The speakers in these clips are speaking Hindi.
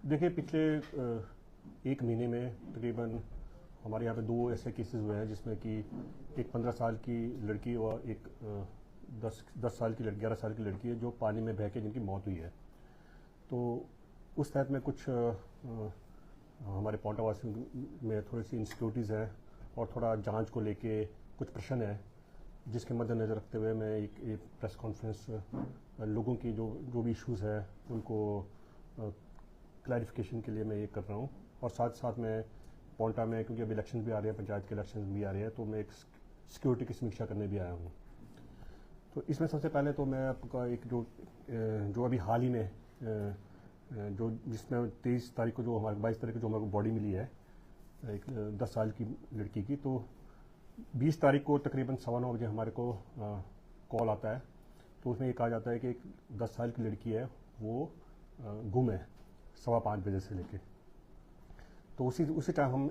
देखिए पिछले एक महीने में तकरीबन हमारे यहाँ पे 2 ऐसे केसेस हुए हैं जिसमें कि एक 15 साल की लड़की और एक 10 साल की लड़की 11 साल की लड़की है जो पानी में बह के जिनकी मौत हुई है। तो उस तहत में कुछ हमारे पाउंटा वासियों में थोड़ी सी इंसिक्योरिटीज़ हैं और थोड़ा जांच को लेके कुछ प्रश्न है, जिसके मद्देनज़र रखते हुए मैं एक प्रेस कॉन्फ्रेंस लोगों की जो भी इश्यूज़ है उनको क्लैरिफिकेशन के लिए मैं ये कर रहा हूँ। और साथ साथ मैं पाउंटा में, क्योंकि अभी इलेक्शन भी आ रहे हैं, पंचायत के इलेक्शन भी आ रहे हैं, तो मैं एक सिक्योरिटी की समीक्षा करने भी आया हूँ। तो इसमें सबसे पहले तो मैं आपका एक जो अभी हाल ही में जो जिसमें 23 तारीख को जो हमारे 22 तारीख को जो हमारे को बॉडी मिली है एक 10 साल की लड़की की, तो 20 तारीख को तकरीबन 9:15 बजे हमारे को कॉल आता है। तो उसमें ये कहा जाता है कि एक 10 साल की लड़की है वो गुम है 5:15 बजे से लेके। तो उसी टाइम हम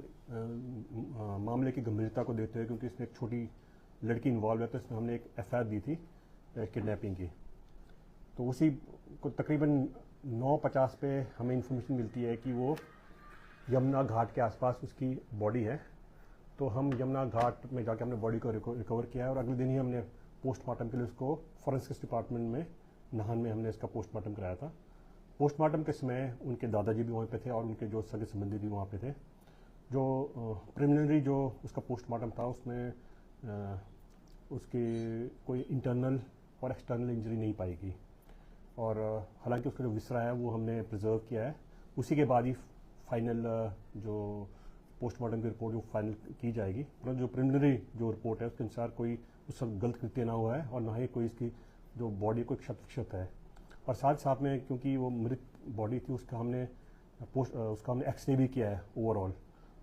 मामले की गंभीरता को देखते हुए, क्योंकि इसमें एक छोटी लड़की इन्वॉल्व है, तो इसमें हमने एक FIR दी थी किडनैपिंग की। तो उसी को तकरीबन 9:50 पे हमें इन्फॉर्मेशन मिलती है कि वो यमुना घाट के आसपास उसकी बॉडी है। तो हम यमुना घाट में जाके हमने बॉडी को रिकवर किया है और अगले दिन ही हमने पोस्टमार्टम के लिए उसको फॉरेंसिक्स डिपार्टमेंट में नाहन में हमने इसका पोस्टमार्टम कराया था। पोस्टमार्टम के समय उनके दादाजी भी वहाँ पे थे और उनके जो सगे संबंधी भी वहाँ पे थे। जो प्रिलिमिनरी जो उसका पोस्टमार्टम था उसमें उसकी कोई इंटरनल और एक्सटर्नल इंजरी नहीं पाई गई, और हालांकि उसका जो विसरा है वो हमने प्रिजर्व किया है। उसी के बाद ही फाइनल जो पोस्टमार्टम की रिपोर्ट जो फाइनल की जाएगी, परंतु जो प्रिलिमिनरी जो रिपोर्ट है उसके अनुसार कोई उसका गलत कृत्य ना हुआ है और ना ही कोई इसकी जो बॉडी को क्षत है। और साथ साथ में क्योंकि वो मृत बॉडी थी उसका हमने एक्सरे भी किया है ओवरऑल।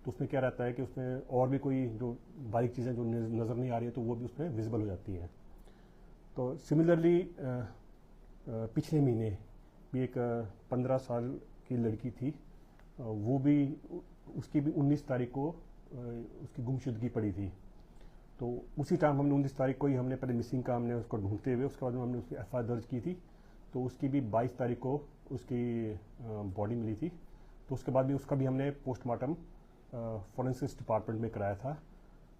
तो उसमें क्या रहता है कि उसमें और भी कोई जो बारीक चीज़ें जो नज़र नहीं आ रही है तो वो भी उसमें विजिबल हो जाती हैं। तो सिमिलरली पिछले महीने भी एक 15 साल की लड़की थी, वो भी उसकी भी 19 तारीख को उसकी गुमशुदगी पड़ी थी। तो उसी टाइम हमने 19 तारीख को ही हमने पहले मिसिंग का हमने उसको ढूंढते हुए उसके बाद हमने उसकी FIR दर्ज की थी। तो उसकी भी 22 तारीख को उसकी बॉडी मिली थी। तो उसके बाद भी उसका भी हमने पोस्टमार्टम फॉरेंसिक्स डिपार्टमेंट में कराया था,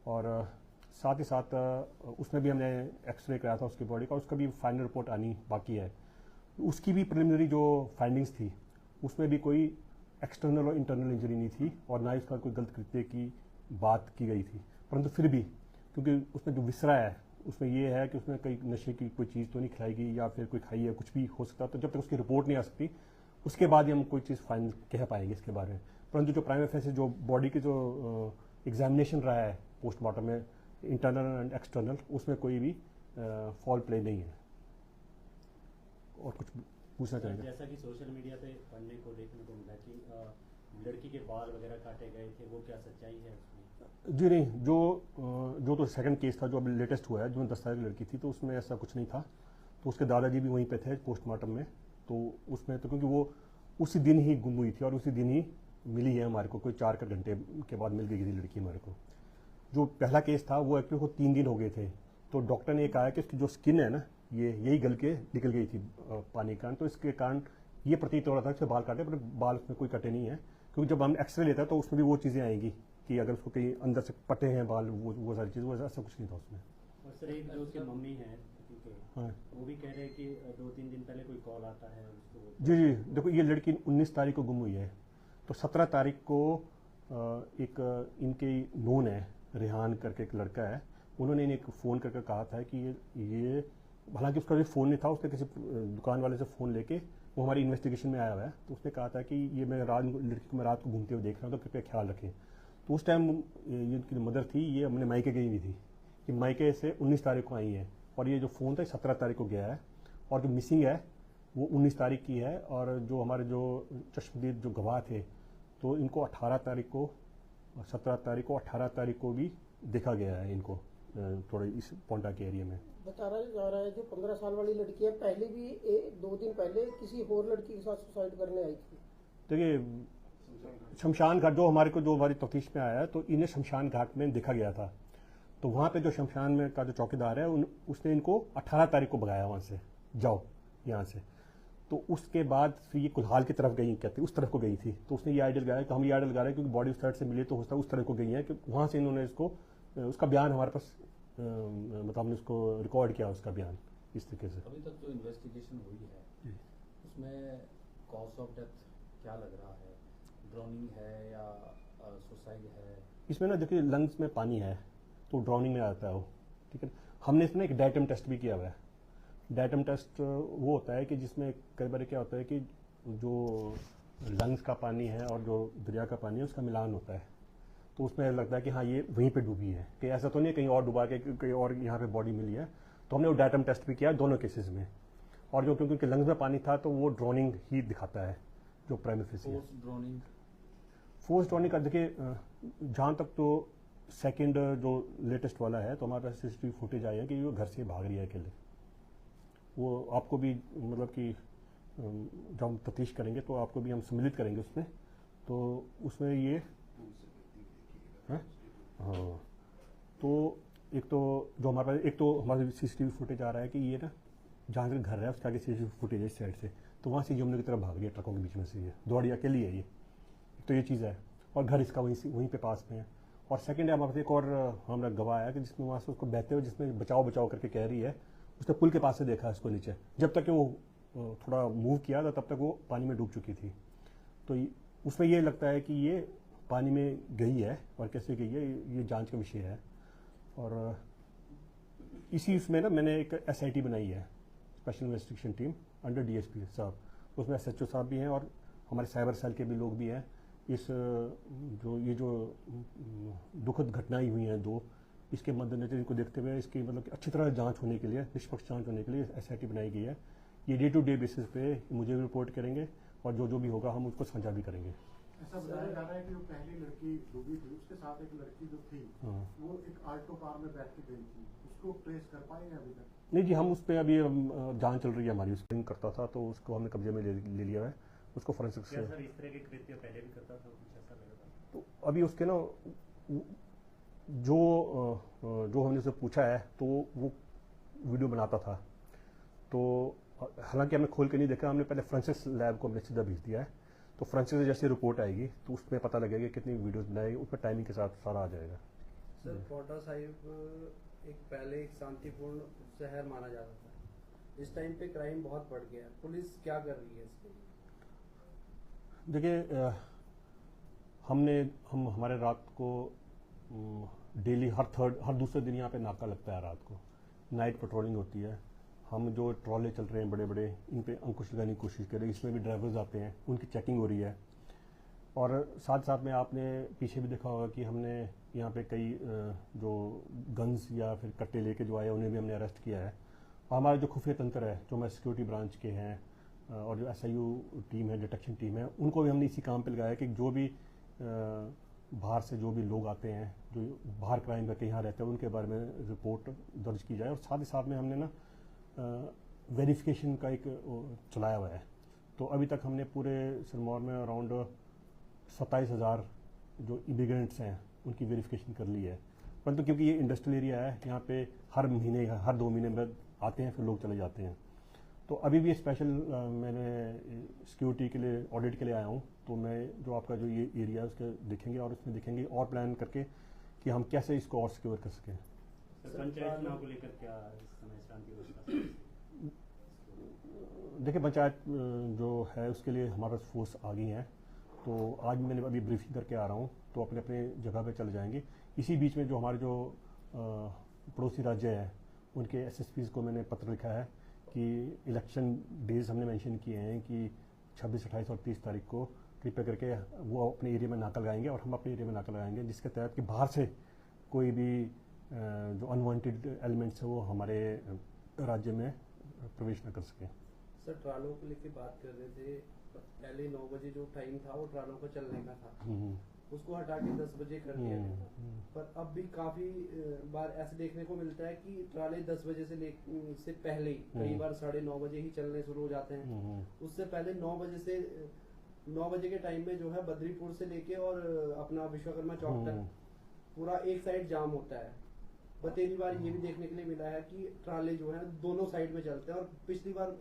और साथ ही साथ उसमें भी हमने एक्सरे कराया था उसकी बॉडी का, और उसका भी फाइनल रिपोर्ट आनी बाकी है। उसकी भी प्रिलिमिनरी जो फाइंडिंग्स थी उसमें भी कोई एक्सटर्नल और इंटरनल इंजरी नहीं थी और ना ही उसका कोई गलत कृत्य की बात की गई थी। परंतु फिर भी क्योंकि उसमें जो विसरा है उसमें ये है कि उसमें कई नशे की कोई चीज़ तो नहीं खिलाई या फिर कोई खाई है, कुछ भी हो सकता। तो जब तक उसकी रिपोर्ट नहीं आ सकती उसके बाद ही हम कोई चीज़ फाइनल कह पाएंगे इसके बारे में। परंतु जो प्राइमरी फेस जो बॉडी की जो एग्जामिनेशन रहा है पोस्टमार्टम में इंटरनल एंड एक्सटर्नल, उसमें कोई भी फॉल प्ले नहीं है। और कुछ पूछना चाहेंगे? जैसा कि सोशल मीडिया पे पढ़ने को देखने को मिला कि लड़की के बाल वगैरह काटे गए थे, वो क्या सच्चाई है उसमें? जी नहीं, जो तो सेकंड केस था जो अभी लेटेस्ट हुआ है, जो 10 साल की लड़की थी, तो उसमें ऐसा कुछ नहीं था। तो उसके दादाजी भी वहीं पे थे पोस्टमार्टम में। तो उसमें तो क्योंकि वो उसी दिन ही गुम हुई थी और उसी दिन ही मिली है हमारे को, कोई 4 घंटे के बाद मिल गई थी लड़की हमारे को। जो पहला केस था वो एक्चुअली को 3 दिन हो गए थे। तो डॉक्टर ने कहा कि उसकी जो स्किन है ना यही गल के निकल गई थी पानी का, तो इसके कारण ये प्रतीत हो रहा था कि बाल काटे, पर बाल उसमें कोई कटे नहीं है। क्योंकि जब हम एक्सरे लेते हैं तो उसमें भी वो चीज़ें आएंगी कि अगर उसको कहीं अंदर से पटे हैं बाल, वो सारी चीज़, वो ऐसा कुछ नहीं था उसमें। और सर एक जो उसकी मम्मी है, हाँ, वो भी कह रहे हैं कि 2-3 दिन पहले कोई कॉल आता है उसको। जी जी, देखो ये लड़की 19 तारीख को गुम हुई है। तो 17 तारीख को एक इनके नोन है, रेहान करके एक लड़का है, उन्होंने इन्हें फ़ोन करके कहा था कि ये हालांकि उसका जो फ़ोन नहीं था, उसने किसी दुकान वाले से फ़ोन लेके, वो हमारी इन्वेस्टिगेशन में आया हुआ है। तो उसने कहा था कि ये मैं लड़की को मैं रात को घूमते हुए देख रहा हूँ, तो कृपया ख्याल रखें। तो उस टाइम ये उनकी मदर थी, ये हमने मायके गई हुई थी कि मायके से 19 तारीख को आई है, और ये जो फ़ोन था 17 तारीख को गया है, और जो मिसिंग है वो 19 तारीख की है। और जो हमारे जो चश्मदीद जो गवाह थे, तो इनको 18 तारीख को, 17 तारीख को, 18 तारीख को भी देखा गया है इनको थोड़े इस पोंटा के एरिया में। बताया जा रहा है जो 15 साल वाली लड़की है, पहले भी 2 दिन पहले किसी और लड़की के साथ सुसाइड करने आई थी। देखिए शमशान घाट जो हमारी तफ्तीश में आया है, तो इन्हें शमशान घाट में देखा गया था। तो वहाँ पे जो शमशान में का जो चौकीदार है उसने इनको 18 तारीख को भगाया वहाँ से, जाओ यहाँ से। तो उसके बाद फिर ये कुल्हाल की तरफ गई, कहते उस तरफ को गई थी, तो उसने ये आइडिया लगाया कि हम ये आइडिया लगा रहे हैं क्योंकि बॉडी उस साइड से मिली तो होता उस तरफ को गई है, कि वहाँ से इन्होंने इसको उसका बयान हमारे पास मतलब हमने उसको रिकॉर्ड किया उसका बयान इस तरीके से। अभी तक जो इन्वेस्टिगेशन हुई है जी। उसमें कॉज ऑफ डेथ क्या लग रहा है, ड्रोनिंग है या सुसाइड है? इसमें ना देखिए लंग्स में पानी है तो ड्राउनिंग में आता है वो, ठीक है। हमने इसमें एक डायटम टेस्ट भी किया हुआ है। डायटम टेस्ट वो होता है कि जिसमें कई बार क्या होता है कि जो लंग्स का पानी है और जो दरिया का पानी है उसका मिलान होता है, तो उसमें लगता है कि हाँ ये वहीं पे डूबी है, कि ऐसा तो नहीं कहीं और डुबा के कहीं और यहाँ पे बॉडी मिली है। तो हमने वो डायटम टेस्ट भी किया दोनों केसेस में, और जो क्योंकि लंग्स में पानी था तो वो ड्रोनिंग ही दिखाता है जो प्राइमरी फेसी है। फोर्स ड्रोनिंग का देखिए जहाँ तक तो सेकंड जो लेटेस्ट वाला है तो हमारे पास सीसीटीवी फुटेज आई है कि वो घर से भाग रही है अकेले। वो आपको भी मतलब कि जब हम तफ्तीश करेंगे तो आपको भी हम सम्मिलित करेंगे उसमें, तो उसमें ये हाँ हाँ, तो एक तो जो हमारे पास एक तो हमारे सीसीटीवी फुटेज आ रहा है कि ये ना जहाँ से घर है उसके आगे सीसीटीवी फुटेज है इस साइड से, तो वहाँ से यमुना की तरफ भाग रही है ट्रकों के बीच में से, ये दौड़ी अकेली है ये, तो ये चीज़ है। और घर इसका वहीं पे पास में है। और सेकंड है हमारे पास एक और हमारा गवाह है कि जिसमें वहाँ से उसको बहते हुए जिसमें बचाओ बचाओ करके कह रही है, उसने पुल के पास से देखा इसको नीचे, जब तक कि वो थोड़ा मूव किया था तब तक वो पानी में डूब चुकी थी। तो उसमें ये लगता है कि ये पानी में गई है और कैसे गई है ये जांच का विषय है। और इसी उसमें ना मैंने एक SIT बनाई है, special investigation team under DSP साहब, उसमें SHO साहब भी हैं और हमारे साइबर सेल के भी लोग भी हैं। इस जो दुखद घटनाएं हुई हैं दो, इसके मद्देनजर इनको देखते हुए इसकी मतलब कि अच्छी तरह जांच होने के लिए, निष्पक्ष जांच होने के लिए SIT बनाई गई है। ये डे टू डे बेसिस पे मुझे भी रिपोर्ट करेंगे और जो भी होगा हम उसको साझा भी करेंगे। ऐसा बताया जा रहा है कि जो पहली लड़की डूबी थी उसके साथ एक लड़की जो थी वो एक आल्टो कार में बैठ के गई थी, उसको ट्रेस कर पाए हैं अभी तक? नहीं जी, हम उस पर अभी जांच चल रही है हमारी, स्क्रीनिंग करता था तो उसको हमने कब्जे में ले लिया है, उसको फोरेंसिक से। सर इस तरह के कृत्य पहले भी करता था, कुछ ऐसा लगा था? तो अभी उसके ना जो हमने उसे पूछा है तो वो वीडियो बनाता था, तो हालांकि हमने खोल के नहीं देखा, हमने पहले फ्रांसिस लैब को हमने सीधा भेज दिया है, तो फ्रांसिस से जैसे रिपोर्ट आएगी तो उसमें पता लगेगा कि कितनी वीडियोस बनाएगी, उस पर टाइमिंग के साथ सारा आ जाएगा। सर पोटा साहिब एक पहले एक शांतिपूर्ण शहर माना जाता था, इस टाइम पे क्राइम बहुत बढ़ गया है, पुलिस क्या कर रही है इसके लिए? देखिए हमारे रात को डेली हर दूसरे दिन यहाँ पे नाका लगता है, रात को नाइट पेट्रोलिंग होती है। हम जो ट्रॉले चल रहे हैं बड़े बड़े, इन पे अंकुश लगाने की कोशिश कर रहे हैं, इसमें भी ड्राइवर्स आते हैं, उनकी चेकिंग हो रही है। और साथ साथ में आपने पीछे भी देखा होगा कि हमने यहाँ पे कई जो गन्स या फिर कट्टे लेके जो आए उन्हें भी हमने अरेस्ट किया है। और हमारा जो खुफिया तंत्र है, जो हमारे सिक्योरिटी ब्रांच के हैं और जो SIU टीम है, डिटेक्शन टीम है, उनको भी हमने इसी काम पे लगाया कि जो भी बाहर से जो भी लोग आते हैं जो बाहर क्राइम करके यहाँ रहते हैं उनके बारे में रिपोर्ट दर्ज की जाए। और साथ ही साथ में हमने ना वेरिफिकेशन का एक चलाया हुआ है। तो अभी तक हमने पूरे सिरमौर में अराउंड 27,000 जो इमिग्रेंट्स हैं उनकी वेरिफिकेशन कर ली है। परंतु क्योंकि ये इंडस्ट्रियल एरिया है, यहाँ पे हर महीने हर 2 महीने में आते हैं फिर लोग चले जाते हैं। तो अभी भी स्पेशल मैंने सिक्योरिटी के लिए ऑडिट के लिए आया हूँ, तो मैं जो आपका जो ये एरिया है उसके देखेंगे और उसमें देखेंगे और प्लान करके कि हम कैसे इसको और सिक्योर कर सकें। पंचायत चुनाव को लेकर क्या इस समय शांति व्यवस्था? देखिए पंचायत जो है उसके लिए हमारे पास फोर्स आ गई है, तो आज मैंने अभी ब्रीफिंग करके आ रहा हूँ, तो अपने अपने जगह पे चले जाएंगे। इसी बीच में जो हमारे जो पड़ोसी राज्य हैं उनके SSPs को मैंने पत्र लिखा है कि इलेक्शन डेज हमने मेंशन किए हैं कि 26, 28 और 30 तारीख को कृपया करके वो अपने एरिया में नाका लगाएंगे और हम अपने एरिया में नाका लगाएंगे, जिसके तहत कि बाहर से कोई भी जो अनवांटेड एलिमेंट्स है वो हमारे राज्य में प्रवेश न कर सकें। सर ट्रालों को लेकर बात कर रहे थे, पहले 9 बजे जो टाइम था वो ट्रालों को चलने का था, उसको हटा के 10 बजे कर दिया गया था। पर अब भी काफी बार ऐसे देखने को मिलता है कि ट्राले 10 बजे से पहले ही कई बार 9:30 बजे ही चलने शुरू हो जाते हैं। उससे पहले 9 बजे के टाइम में जो है बद्रीपुर से लेके और अपना विश्वकर्मा चौक तक पूरा एक साइड जाम होता है। बतेरी बार ये भी देखने के लिए मिला है कि ट्राले जो है दोनों साइड में चलते हैं और पिछली बार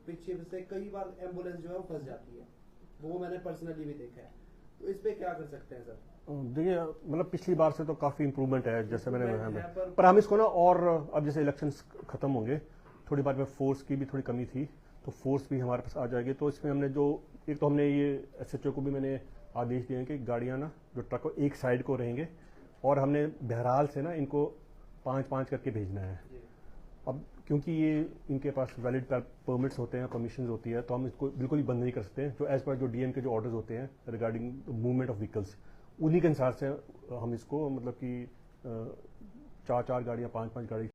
पीछे से कई बार एम्बुलेंस जो है वो फंस जाती है, वो मैंने पर्सनली भी देखा है। तो इस पे क्या कर सकते हैं सर? देखिए मतलब पिछली बार से तो काफ़ी इम्प्रूवमेंट है, जैसे मैंने Improvement है, पर हम इसको ना और अब जैसे इलेक्शंस खत्म होंगे थोड़ी बार में फोर्स की भी थोड़ी कमी थी, तो फोर्स भी हमारे पास आ जाएगी। तो इसमें हमने जो एक तो हमने ये SHO को भी मैंने आदेश दिए हैं कि गाड़ियाँ ना जो ट्रक को एक साइड को रहेंगे और हमने बहरहाल से ना इनको 5-5 करके भेजना है। अब क्योंकि ये इनके पास वैलिड परमिट्स होते हैं, परमिशंस होती है, तो हम इसको बिल्कुल ही बंद नहीं कर सकते। जो एज पर जो DM के जो ऑर्डर्स होते हैं रिगार्डिंग मूवमेंट ऑफ व्हीकल्स, उन्हीं के अनुसार से हम इसको मतलब कि 4-4 गाड़ियाँ 5-5 गाड़ी